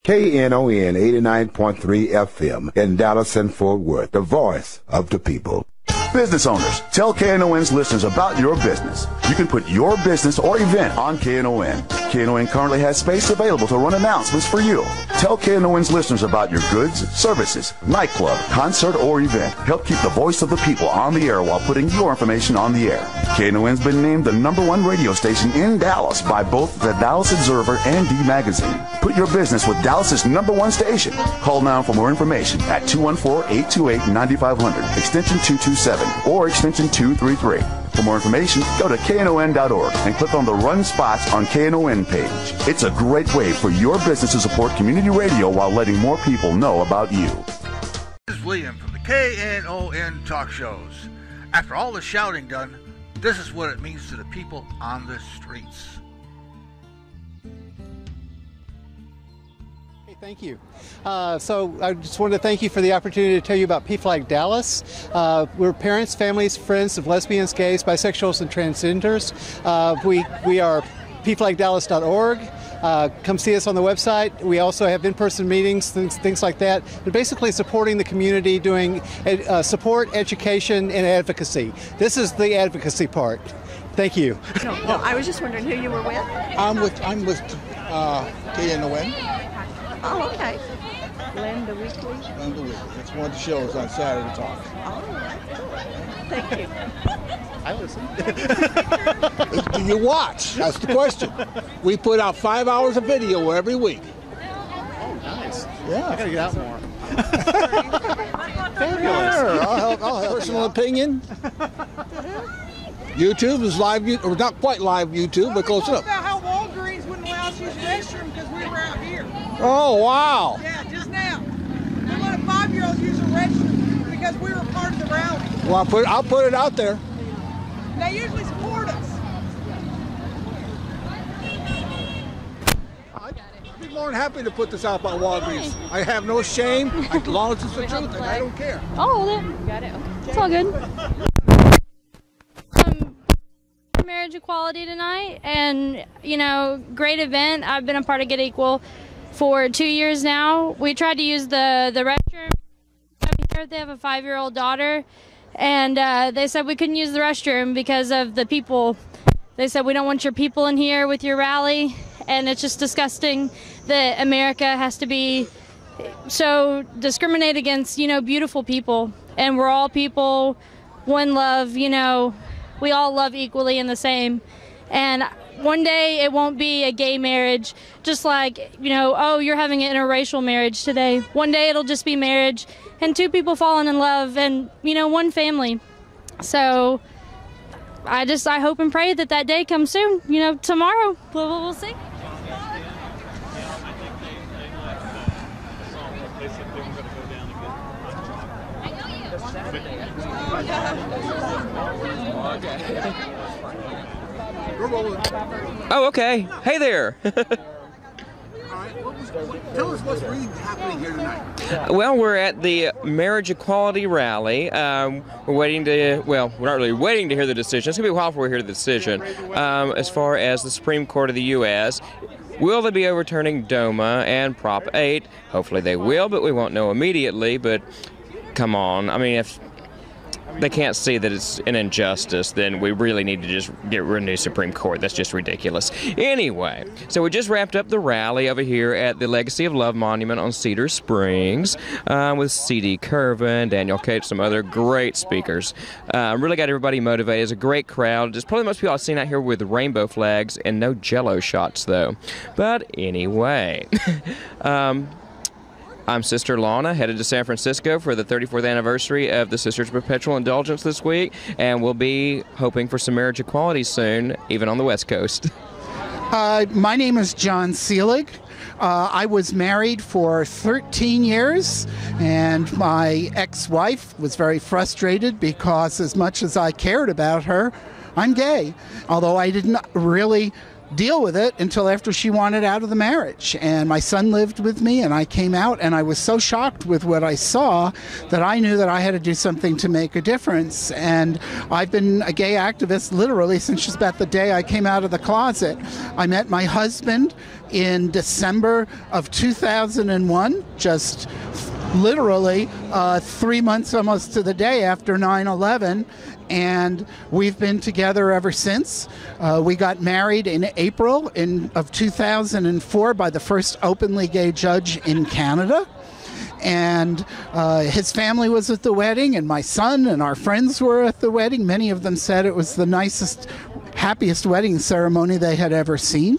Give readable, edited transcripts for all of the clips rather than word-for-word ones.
KNON 89.3 FM in Dallas and Fort Worth, the voice of the people. Business owners, tell KNON's listeners about your business. You can put your business or event on KNON. KNON currently has space available to run announcements for you. Tell KNON's listeners about your goods, services, nightclub, concert, or event. Help keep the voice of the people on the air while putting your information on the air. KNON's been named the #1 radio station in Dallas by both the Dallas Observer and D Magazine. Put your business with Dallas's #1 station. Call now for more information at 214-828-9500, extension 227, or extension 233. For more information, go to knon.org and click on the Run Spots on KNON page. It's a great way for your business to support community radio while letting more people know about you. This is William from the KNON talk shows. After all the shouting done, this is what it means to the people on the streets. Thank you. So I just wanted to thank you for the opportunity to tell you about PFLAG Dallas. We're parents, families, friends of lesbians, gays, bisexuals, and transgenders. We are pflagdallas.org. Come see us on the website. We also have in-person meetings, things like that. But basically supporting the community, doing support, education, and advocacy. This is the advocacy part. Thank you. No, I was just wondering who you were with. I'm with KNON. Oh, okay. Lambda Weekly. Lambda Weekly. It's one of the shows on Saturday Talk. Oh, that's cool. Thank you. I listen. Do you watch? That's the question. We put out 5 hours of video every week. Oh, nice. Yeah. I gotta get out more. Fabulous. Sure. I'll help. Personal opinion. YouTube is live, or not quite live YouTube, but close enough. About how Walgreens wouldn't allow us to use the restroom because we were out here. Oh, wow. Yeah, just now. They let 5-year-olds use the restroom because we were part of the rally. Well, I'll put it out there. They usually support us. I'd be more than happy to put this out about Walgreens. I have no shame, as long as it's the truth, and I don't care. Oh, got it. Okay. It's all good. Marriage equality tonight, and great event. I've been a part of Get Equal for 2 years now. We tried to use the restroom here. They have a 5-year-old daughter, and they said we couldn't use the restroom because of the people. They said, we don't want your people in here with your rally, and it's just disgusting that America has to be so discriminate against beautiful people, and we're all people, one love. We all love equally and the same. And one day it won't be a gay marriage, just like, oh, you're having an interracial marriage today. One day it'll just be marriage and two people falling in love and, one family. So I hope and pray that day comes soon. Tomorrow we'll see. Oh, okay. Hey there. Tell us what's really happening here tonight. Well, we're at the marriage equality rally. We're waiting to, we're not really waiting to hear the decision. It's going to be a while before we hear the decision. As far as the Supreme Court of the U.S., will they be overturning DOMA and Prop 8? Hopefully they will, but we won't know immediately. But come on. I mean, if they can't see that it's an injustice, then we really need to just get rid of new Supreme Court. That's just ridiculous. Anyway, so we just wrapped up the rally over here at the Legacy of Love Monument on Cedar Springs with C.D. Curvin, Daniel Cates, some other great speakers. Really got everybody motivated. It's a great crowd. It's probably most people I've seen out here with rainbow flags and no Jell-O shots, though. But anyway, I'm Sister Lana, headed to San Francisco for the 34th anniversary of the Sisters of Perpetual Indulgence this week, and we'll be hoping for some marriage equality soon, even on the West Coast. My name is John Seelig. I was married for 13 years, and my ex-wife was very frustrated because as much as I cared about her, I'm gay. Although I didn't really deal with it until after she wanted out of the marriage. And my son lived with me, and I came out, and I was so shocked with what I saw that I knew that I had to do something to make a difference. And I've been a gay activist literally since just about the day I came out of the closet. I met my husband in December of 2001, just literally 3 months almost to the day after 9/11. And we've been together ever since. We got married in April of 2004 by the first openly gay judge in Canada. And his family was at the wedding, and my son and our friends were at the wedding. Many of them said it was the nicest, happiest wedding ceremony they had ever seen.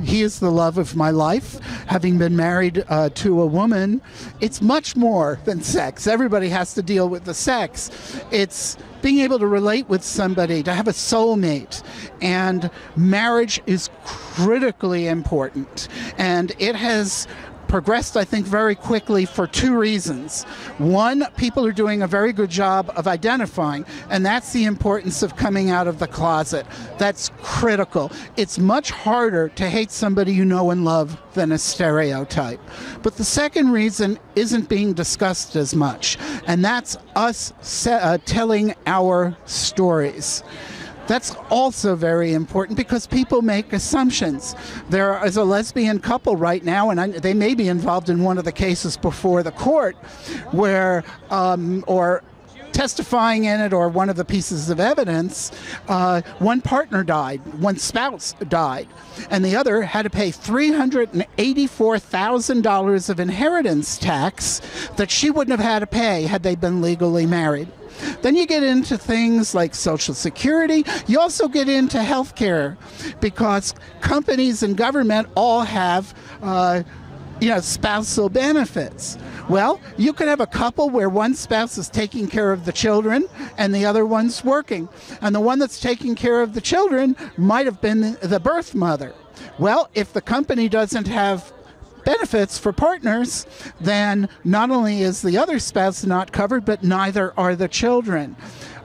He is the love of my life. Having been married to a woman, it's much more than sex. Everybody has to deal with the sex. It's being able to relate with somebody, to have a soulmate. And marriage is critically important. And it has progressed, I think, very quickly for two reasons. One, people are doing a very good job of identifying, and that's the importance of coming out of the closet. That's critical. It's much harder to hate somebody you know and love than a stereotype. But the second reason isn't being discussed as much, and that's us telling our stories. That's also very important because people make assumptions. There is a lesbian couple right now, and they may be involved in one of the cases before the court, where, or testifying in it, or one of the pieces of evidence, one partner died, one spouse died, and the other had to pay $384,000 of inheritance tax that she wouldn't have had to pay had they been legally married. Then you get into things like Social Security. You also get into health care because companies and government all have spousal benefits. Well, you could have a couple where one spouse is taking care of the children and the other one's working. And the one that's taking care of the children might have been the birth mother. Well, if the company doesn't have benefits for partners, then not only is the other spouse not covered, but neither are the children.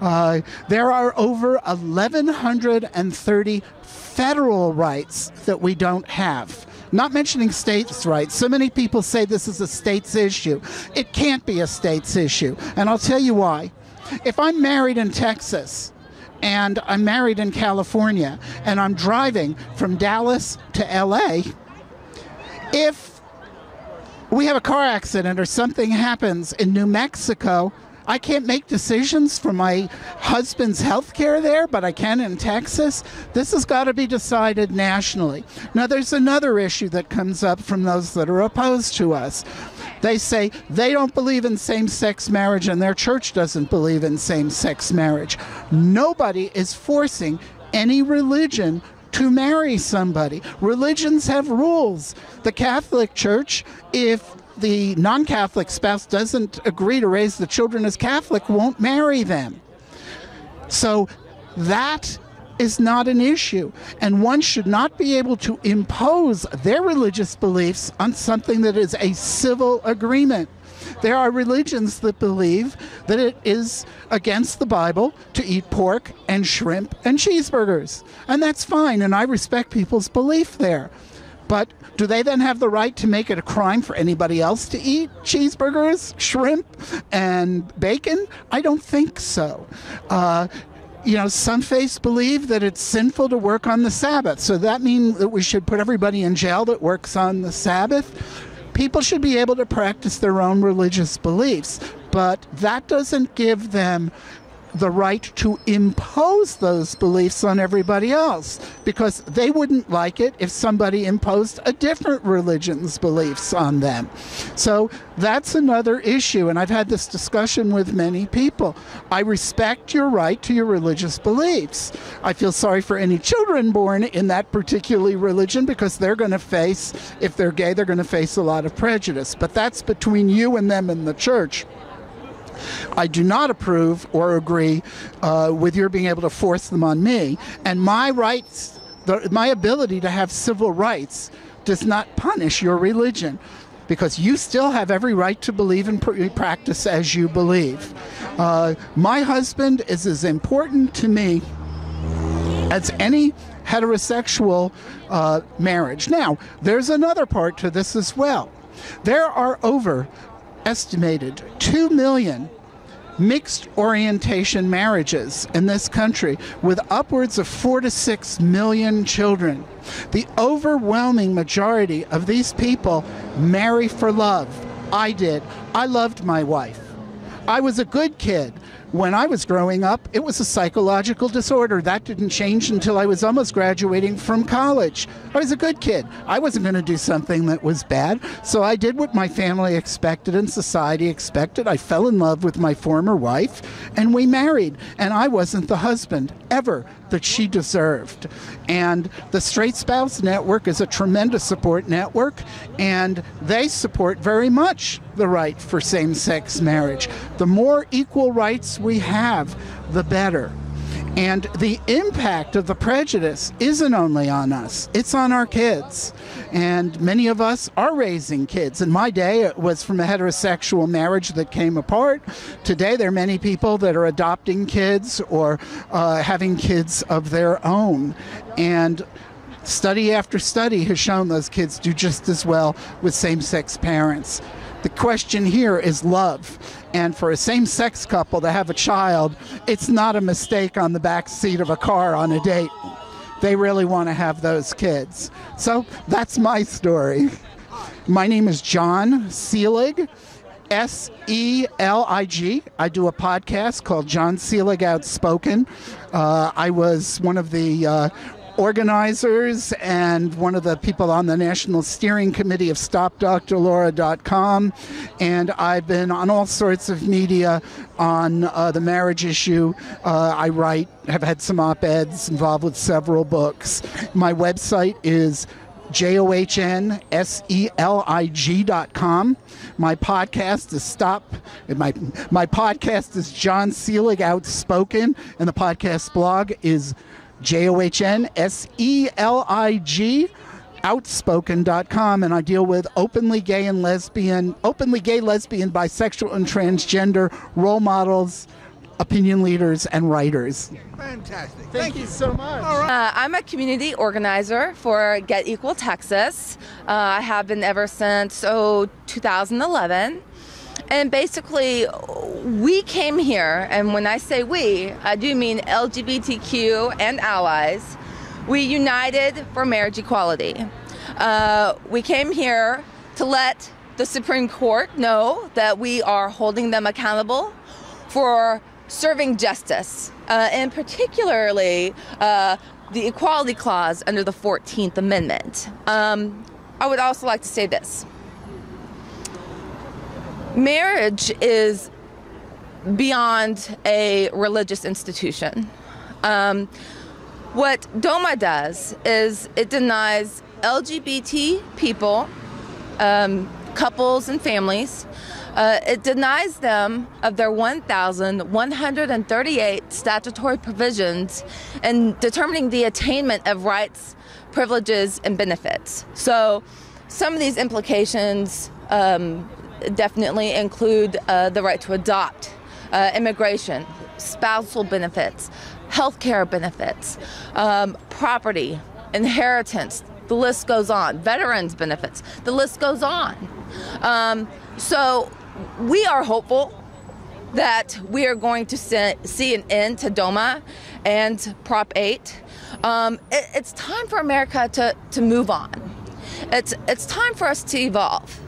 There are over 1,130 federal rights that we don't have. Not mentioning states' rights. So many people say this is a state's issue. It can't be a state's issue. And I'll tell you why. If I'm married in Texas, and I'm married in California, and I'm driving from Dallas to LA, if we have a car accident or something happens in New Mexico, I can't make decisions for my husband's health care there, but I can in Texas. This has got to be decided nationally. Now, there's another issue that comes up from those that are opposed to us. They say they don't believe in same-sex marriage and their church doesn't believe in same-sex marriage. Nobody is forcing any religion to marry somebody. Religions have rules. The Catholic Church, if the non-Catholic spouse doesn't agree to raise the children as Catholic, won't marry them. So that is not an issue. And one should not be able to impose their religious beliefs on something that is a civil agreement. There are religions that believe that it is against the Bible to eat pork and shrimp and cheeseburgers. And that's fine, and I respect people's belief there. But do they then have the right to make it a crime for anybody else to eat cheeseburgers, shrimp, and bacon? I don't think so. Some faiths believe that it's sinful to work on the Sabbath. So that means that we should put everybody in jail that works on the Sabbath? People should be able to practice their own religious beliefs, but that doesn't give them the right to impose those beliefs on everybody else, because they wouldn't like it if somebody imposed a different religion's beliefs on them. So that's another issue, and I've had this discussion with many people. I respect your right to your religious beliefs. I feel sorry for any children born in that particular religion, because they're going to face, if they're gay, they're going to face a lot of prejudice. But that's between you and them and the church. I do not approve or agree with your being able to force them on me. And my rights, my ability to have civil rights does not punish your religion, because you still have every right to believe and practice as you believe. My husband is as important to me as any heterosexual marriage. Now, there's another part to this as well. There are estimated 2 million mixed orientation marriages in this country with upwards of 4 to 6 million children. The overwhelming majority of these people marry for love. I did. I loved my wife. I was a good kid. When I was growing up, it was a psychological disorder. That didn't change until I was almost graduating from college. I was a good kid. I wasn't going to do something that was bad, so I did what my family expected and society expected. I fell in love with my former wife, and we married, and I wasn't the husband, ever, that she deserved. And the Straight Spouse Network is a tremendous support network, and they support very much the right for same-sex marriage. The more equal rights we have, the better. And the impact of the prejudice isn't only on us, it's on our kids. And many of us are raising kids. In my day, it was from a heterosexual marriage that came apart. Today, there are many people that are adopting kids or having kids of their own. And study after study has shown those kids do just as well with same-sex parents. The question here is love. And for a same-sex couple to have a child, it's not a mistake on the back seat of a car on a date. They really want to have those kids. So that's my story. My name is John Seelig, S-E-L-I-G. I do a podcast called John Seelig Outspoken. I was one of the organizers and one of the people on the National Steering Committee of StopDrLaura.com, and I've been on all sorts of media on the marriage issue. I write, have had some op-eds, involved with several books. My website is JOHNSELIG.com. My podcast is my podcast is John Seelig Outspoken, and the podcast blog is JOHNSELIG outspoken.com, and I deal with openly gay, lesbian, bisexual, and transgender role models, opinion leaders, and writers. Fantastic. Thank you so much. I'm a community organizer for Get Equal Texas. I have been ever since 2011. And basically, we came here, and when I say we, I do mean LGBTQ and allies. We united for marriage equality. We came here to let the Supreme Court know that we are holding them accountable for serving justice, and particularly the Equality Clause under the 14th Amendment. I would also like to say this. Marriage is beyond a religious institution. What DOMA does is it denies LGBT people, couples and families, it denies them of their 1,138 statutory provisions in determining the attainment of rights, privileges, and benefits. So some of these implications definitely include the right to adopt, immigration, spousal benefits, healthcare benefits, property, inheritance, the list goes on, veterans benefits, the list goes on. So we are hopeful that we are going to see an end to DOMA and Prop 8. It's time for America to move on. It's time for us to evolve.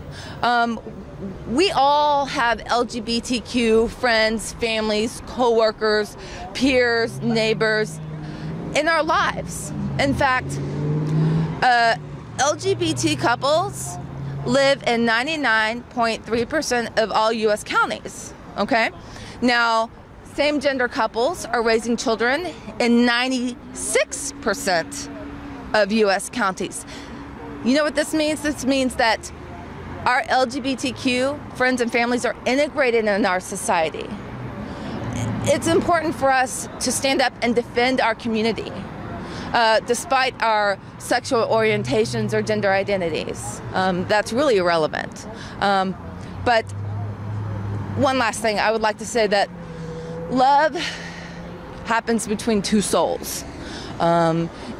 We all have LGBTQ friends, families, co-workers, peers, neighbors in our lives. In fact, LGBT couples live in 99.3% of all U.S. counties, okay? Now, same-gender couples are raising children in 96% of U.S. counties. You know what this means? This means that our LGBTQ friends and families are integrated in our society. It's important for us to stand up and defend our community, despite our sexual orientations or gender identities. That's really irrelevant. But one last thing, I would like to say that love happens between two souls.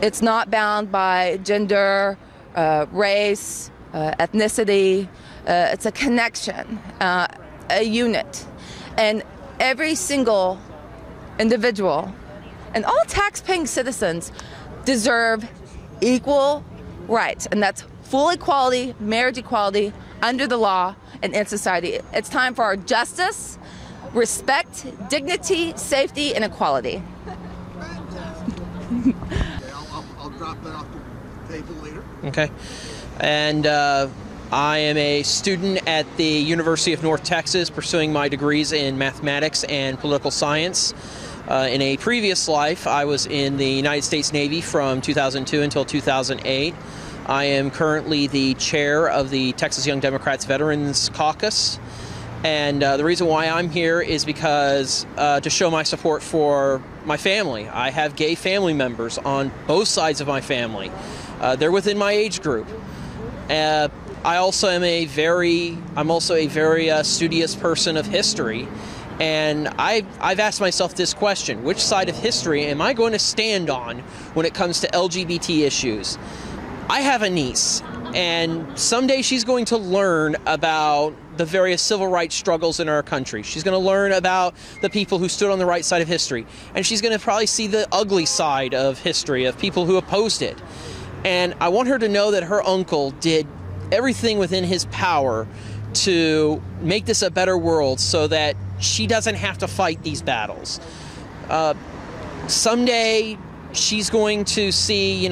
It's not bound by gender, race, ethnicity. It's a connection, a unit. And every single individual and all tax-paying citizens deserve equal rights, and that's full equality, marriage equality under the law and in society. It's time for our justice, respect, dignity, safety, and equality. I'll drop that off the table later. Okay. And I am a student at the University of North Texas pursuing my degrees in mathematics and political science. In a previous life, I was in the United States Navy from 2002 until 2008. I am currently the chair of the Texas Young Democrats Veterans Caucus. And the reason why I'm here is because to show my support for my family. I have gay family members on both sides of my family. They're within my age group. I'm also a very studious person of history. And I've asked myself this question: which side of history am I going to stand on when it comes to LGBT issues? I have a niece, and someday she's going to learn about the various civil rights struggles in our country. She's going to learn about the people who stood on the right side of history. And she's going to probably see the ugly side of history, of people who opposed it. And I want her to know that her uncle did everything within his power to make this a better world so that she doesn't have to fight these battles. Someday she's going to see,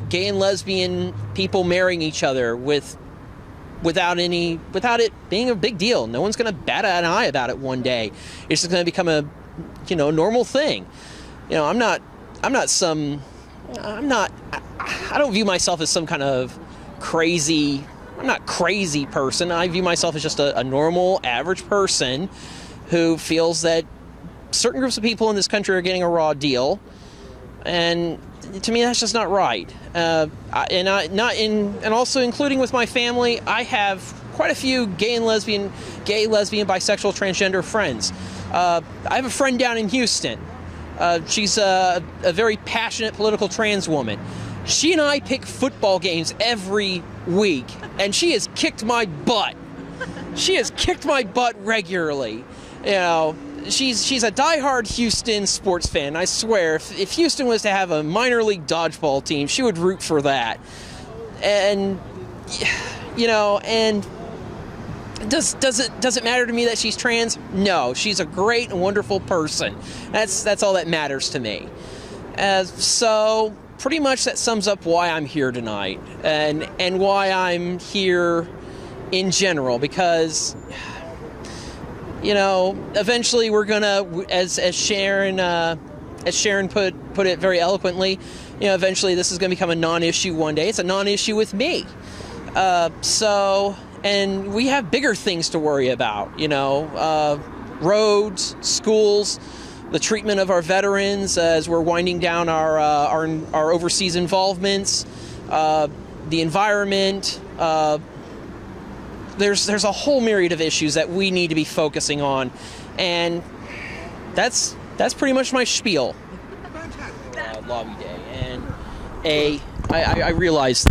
gay and lesbian people marrying each other without it being a big deal. No one's going to bat an eye about it one day. It's just going to become a, normal thing. I don't view myself as some kind of crazy. I'm not crazy person. I view myself as just a normal, average person who feels that certain groups of people in this country are getting a raw deal, and to me that's just not right. And also including with my family, I have quite a few gay, lesbian, bisexual, transgender friends. I have a friend down in Houston. She's a very passionate political trans woman. She and I pick football games every week, and she has kicked my butt. She has kicked my butt regularly. She's a diehard Houston sports fan. I swear, if Houston was to have a minor league dodgeball team, she would root for that. And and does it matter to me that she's trans? No, she's a great and wonderful person. That's all that matters to me. So pretty much that sums up why I'm here tonight, and why I'm here in general, because eventually we're gonna, as Sharon put it very eloquently, eventually this is gonna become a non-issue one day. It's a non-issue with me. And we have bigger things to worry about, roads, schools, the treatment of our veterans as we're winding down our overseas involvements, the environment. There's a whole myriad of issues that we need to be focusing on, and that's pretty much my spiel. Lobby day, and I realize.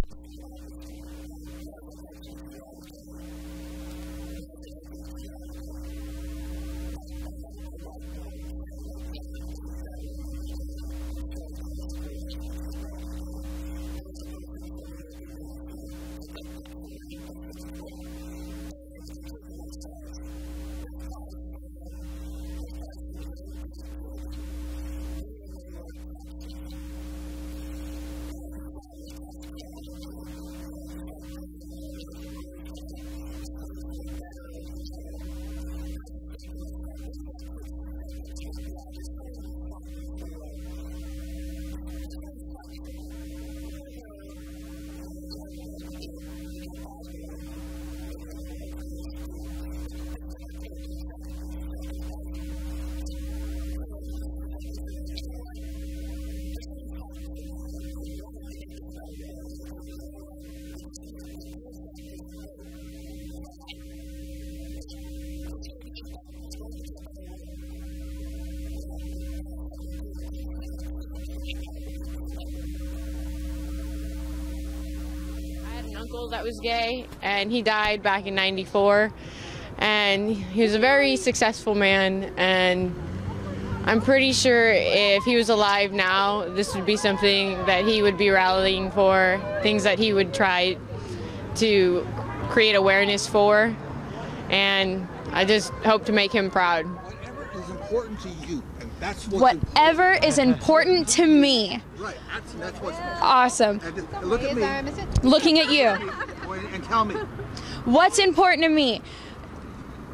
uncle that was gay, and he died back in '94. And he was a very successful man, and I'm pretty sure if he was alive now, this would be something that he would be rallying for, things that he would try to create awareness for, and I just hope to make him proud. Whatever is important to you, and that's what's Whatever is important to me. Right, that's what's important. Awesome. And just look at me. Looking at you. And tell me. What's important to me?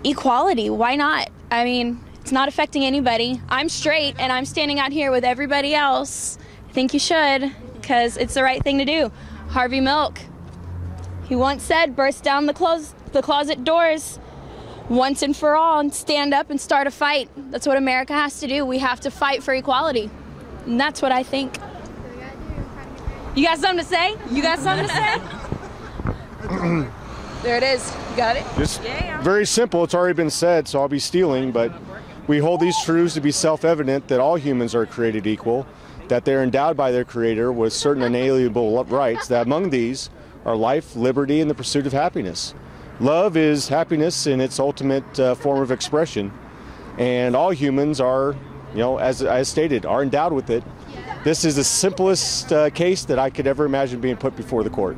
Equality. Why not? I mean, it's not affecting anybody. I'm straight, and I'm standing out here with everybody else. I think you should, because it's the right thing to do. Harvey Milk, he once said, burst down the closet doors once and for all and stand up and start a fight. That's what America has to do. We have to fight for equality. And that's what I think. You got something to say? You got something to say? There it is. You got it? Just very simple. It's already been said, so I'll be stealing, but we hold these truths to be self-evident that all humans are created equal, that they're endowed by their Creator with certain inalienable rights, that among these are life, liberty, and the pursuit of happiness. Love is happiness in its ultimate form of expression, and all humans are, as stated, are endowed with it. This is the simplest case that I could ever imagine being put before the court.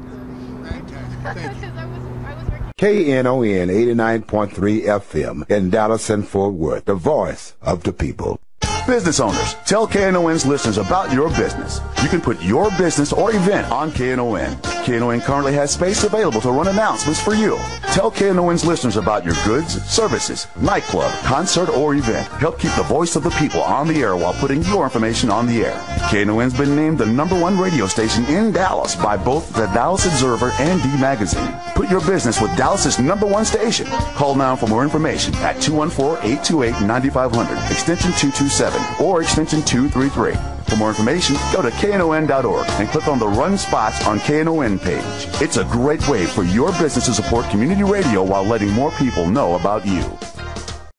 KNON 89.3 FM in Dallas and Fort Worth, the voice of the people. Business owners, tell KNON's listeners about your business. You can put your business or event on KNON. KNON currently has space available to run announcements for you. Tell KNON's listeners about your goods, services, nightclub, concert, or event. Help keep the voice of the people on the air while putting your information on the air. KNON's been named the #1 radio station in Dallas by both the Dallas Observer and D Magazine. Put your business with Dallas's #1 station. Call now for more information at 214-828-9500, extension 227, or extension 233. For more information, go to KNON.org and click on the Run Spots on KNON page. It's a great way for your business to support community radio while letting more people know about you.